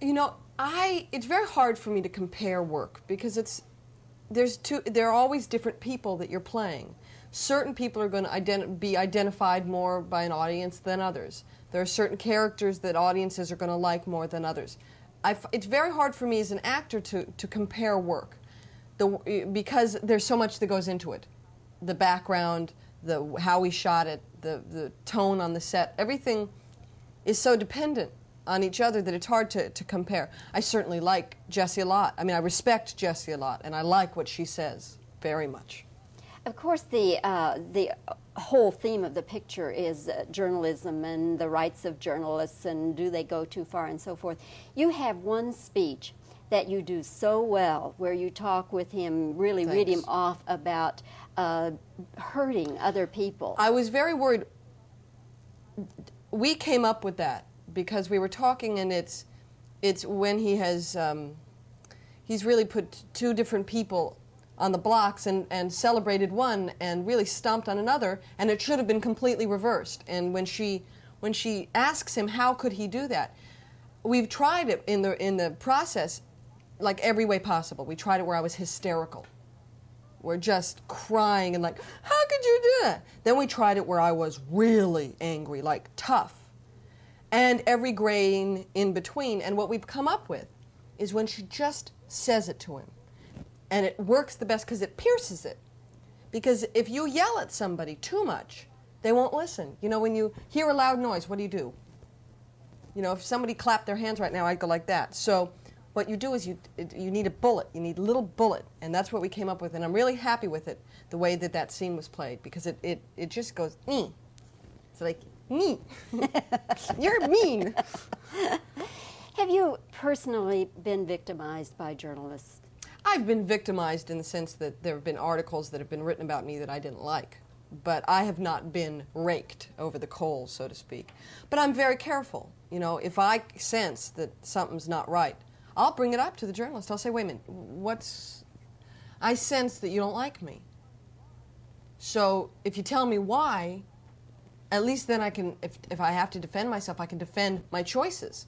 You know, it's very hard for me to compare work because there are always different people that you're playing. Certain people are going to be identified more by an audience than others. There are certain characters that audiences are going to like more than others. It's very hard for me as an actor to compare work because there's so much that goes into it. The background, how we shot it, the tone on the set, everything is so dependent on each other that it's hard to compare. I certainly like Jessie a lot. I mean, I respect Jessie a lot, and I like what she says very much. Of course, the whole theme of the picture is journalism and the rights of journalists and do they go too far and so forth. You have one speech that you do so well where you talk with him, really read him off about hurting other people. I was very worried. We came up with that because we were talking, and it's when he has he's really put two different people on the blocks and celebrated one and really stomped on another, and it should have been completely reversed. And when she asks him how could he do that, we've tried it in the process like every way possible. We tried it where I was hysterical. We're just crying and like, how could you do that? Then we tried it where I was really angry, like tough. And every grain in between. And what we've come up with is when she just says it to him. And it works the best because it pierces it. Because if you yell at somebody too much, they won't listen. You know, when you hear a loud noise, what do? You know, if somebody clapped their hands right now, I'd go like that. So what you do is you need a bullet. You need a little bullet. And that's what we came up with. And I'm really happy with it, the way that scene was played. Because it just goes, ee. It's like, me. You're mean. Have you personally been victimized by journalists? I've been victimized in the sense that there have been articles that have been written about me that I didn't like. But I have not been raked over the coals, so to speak. But I'm very careful. You know, if I sense that something's not right, I'll bring it up to the journalist. I'll say, wait a minute, I sense that you don't like me. So if you tell me why, at least then I can, if I have to defend myself, I can defend my choices.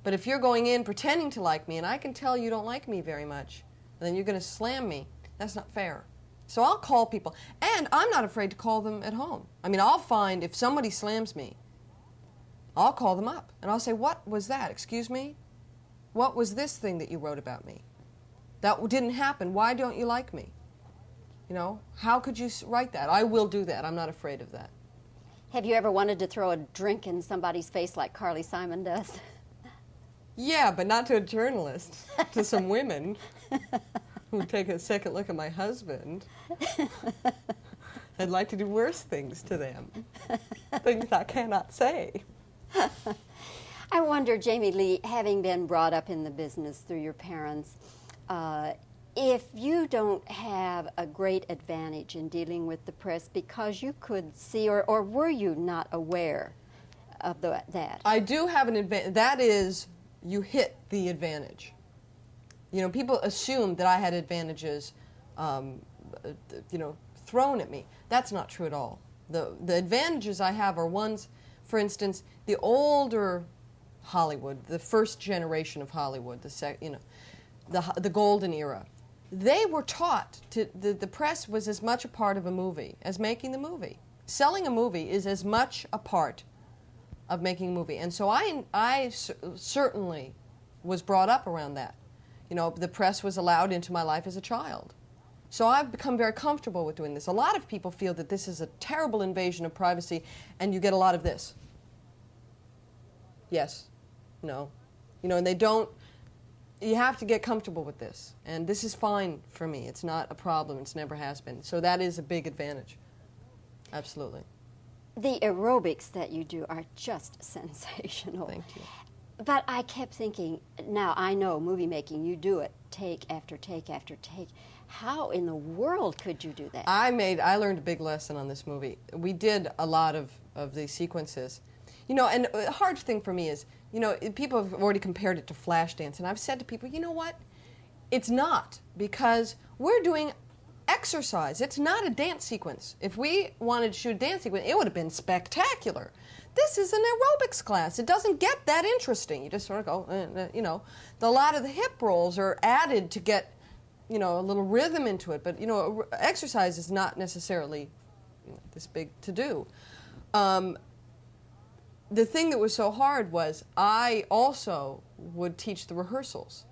But if you're going in pretending to like me and I can tell you don't like me very much, then you're going to slam me. That's not fair. So I'll call people. And I'm not afraid to call them at home. I mean, I'll find if somebody slams me, I'll call them up. And I'll say, what was that? Excuse me? What was this thing that you wrote about me? That didn't happen. Why don't you like me? You know, how could you write that? I will do that. I'm not afraid of that. Have you ever wanted to throw a drink in somebody's face like Carly Simon does? Yeah, but not to a journalist, to some women who take a second look at my husband. I'd like to do worse things to them, things I cannot say. I wonder, Jamie Leigh, having been brought up in the business through your parents, if you don't have a great advantage in dealing with the press because you could see, or were you not aware of that? I do have an advantage. That is, you hit the advantage. You know, people assume that I had advantages, you know, thrown at me. That's not true at all. The advantages I have are ones, for instance, the older Hollywood, the first generation of Hollywood, the golden era. They were taught the press was as much a part of a movie as making the movie. Selling a movie is as much a part of making a movie. And so I certainly was brought up around that. You know, the press was allowed into my life as a child. So I've become very comfortable with doing this. A lot of people feel that this is a terrible invasion of privacy, and you get a lot of this. Yes. No. You know, and they don't, you have to get comfortable with this. And this is fine for me. It's not a problem. It's never has been. So that is a big advantage. Absolutely. The aerobics that you do are just sensational. Thank you. But I kept thinking, now I know movie making, you do it take after take after take. How in the world could you do that? I learned a big lesson on this movie. We did a lot of these sequences. You know, and the hard thing for me is, you know, people have already compared it to Flashdance, and I've said to people, you know what? It's not, because we're doing exercise. It's not a dance sequence. If we wanted to shoot a dance sequence, it would have been spectacular. this is an aerobics class. It doesn't get that interesting. You just sort of go, you know. A lot of the hip rolls are added to get, you know, a little rhythm into it. But, you know, exercise is not necessarily, you know, this big to do. The thing that was so hard was I also would teach the rehearsals,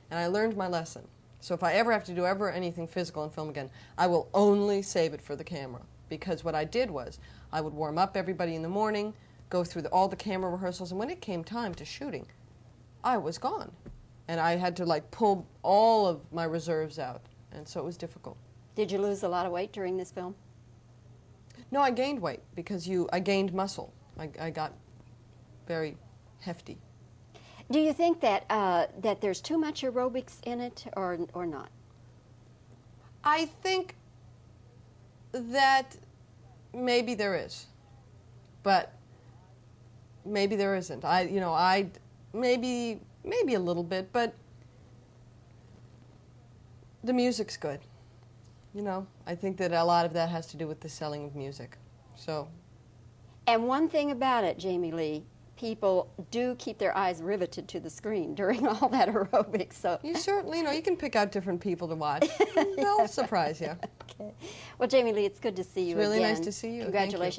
and I learned my lesson. So if I ever have to do anything physical in film again, I will only save it for the camera. Because what I did was I would warm up everybody in the morning, go through all the camera rehearsals, and when it came time to shooting, I was gone. And I had to like pull all of my reserves out, and so it was difficult. Did you lose a lot of weight during this film? No, I gained weight because I gained muscle. I got very hefty. Do you think that that there's too much aerobics in it, or not? I think that maybe there is, but maybe there isn't. Maybe a little bit, but the music's good. You know, I think that a lot of that has to do with the selling of music. So. And one thing about it, Jamie Leigh, people do keep their eyes riveted to the screen during all that aerobics. So you certainly, you can pick out different people to watch. They'll surprise you. Okay. Well, Jamie Leigh, it's good to see you again. It's really nice to see you. Congratulations.